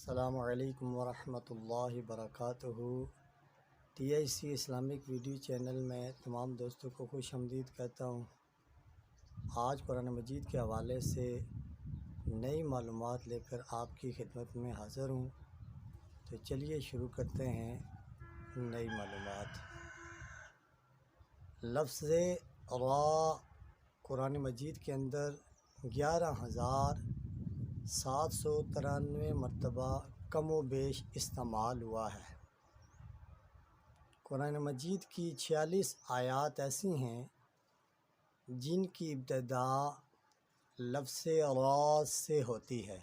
السلام علیکم ورحمۃ اللہ وبرکاتہ۔ TIC اسلامک ویڈیو چینل میں تمام دوستوں کو خوش آمدید کہتا ہوں۔ آج قرآن مجید کے حوالے سے نئی معلومات لے کر آپ کی خدمت میں حاضر ہوں، تو چلیے شروع کرتے ہیں نئی معلومات۔ لفظ را قرآن مجید کے اندر 11,793 مرتبہ کم و بیش استعمال ہوا ہے۔ قرآن مجید کی 46 آیات ایسی ہیں جن کی ابتدا لفظ را سے ہوتی ہے۔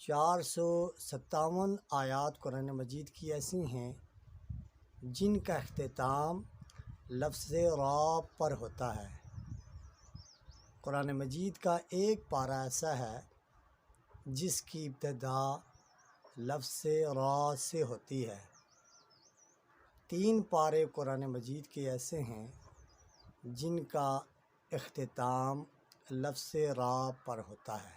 457 آیات قرآن مجید کی ایسی ہیں جن کا اختتام لفظ را پر ہوتا ہے۔ قرآن مجید کا ایک پارہ ایسا ہے جس کی ابتدا لفظ را سے ہوتی ہے۔ 3 پارے قرآن مجید کے ایسے ہیں جن کا اختتام لفظ را پر ہوتا ہے۔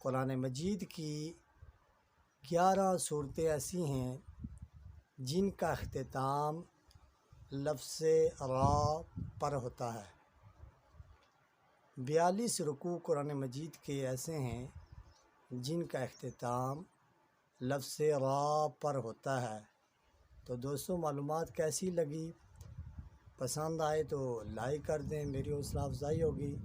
قرآن مجید کی 11 سورتیں ایسی ہیں جن کا اختتام لفظ را پر ہوتا ہے۔ 42 رکوع قرآن مجید کے ایسے ہیں جن کا اختتام لفظ را پر ہوتا ہے۔ تو دوستوں، معلومات کیسی لگی؟ پسند آئے تو لائک کر دیں، میری حوصلہ افزائی ہوگی۔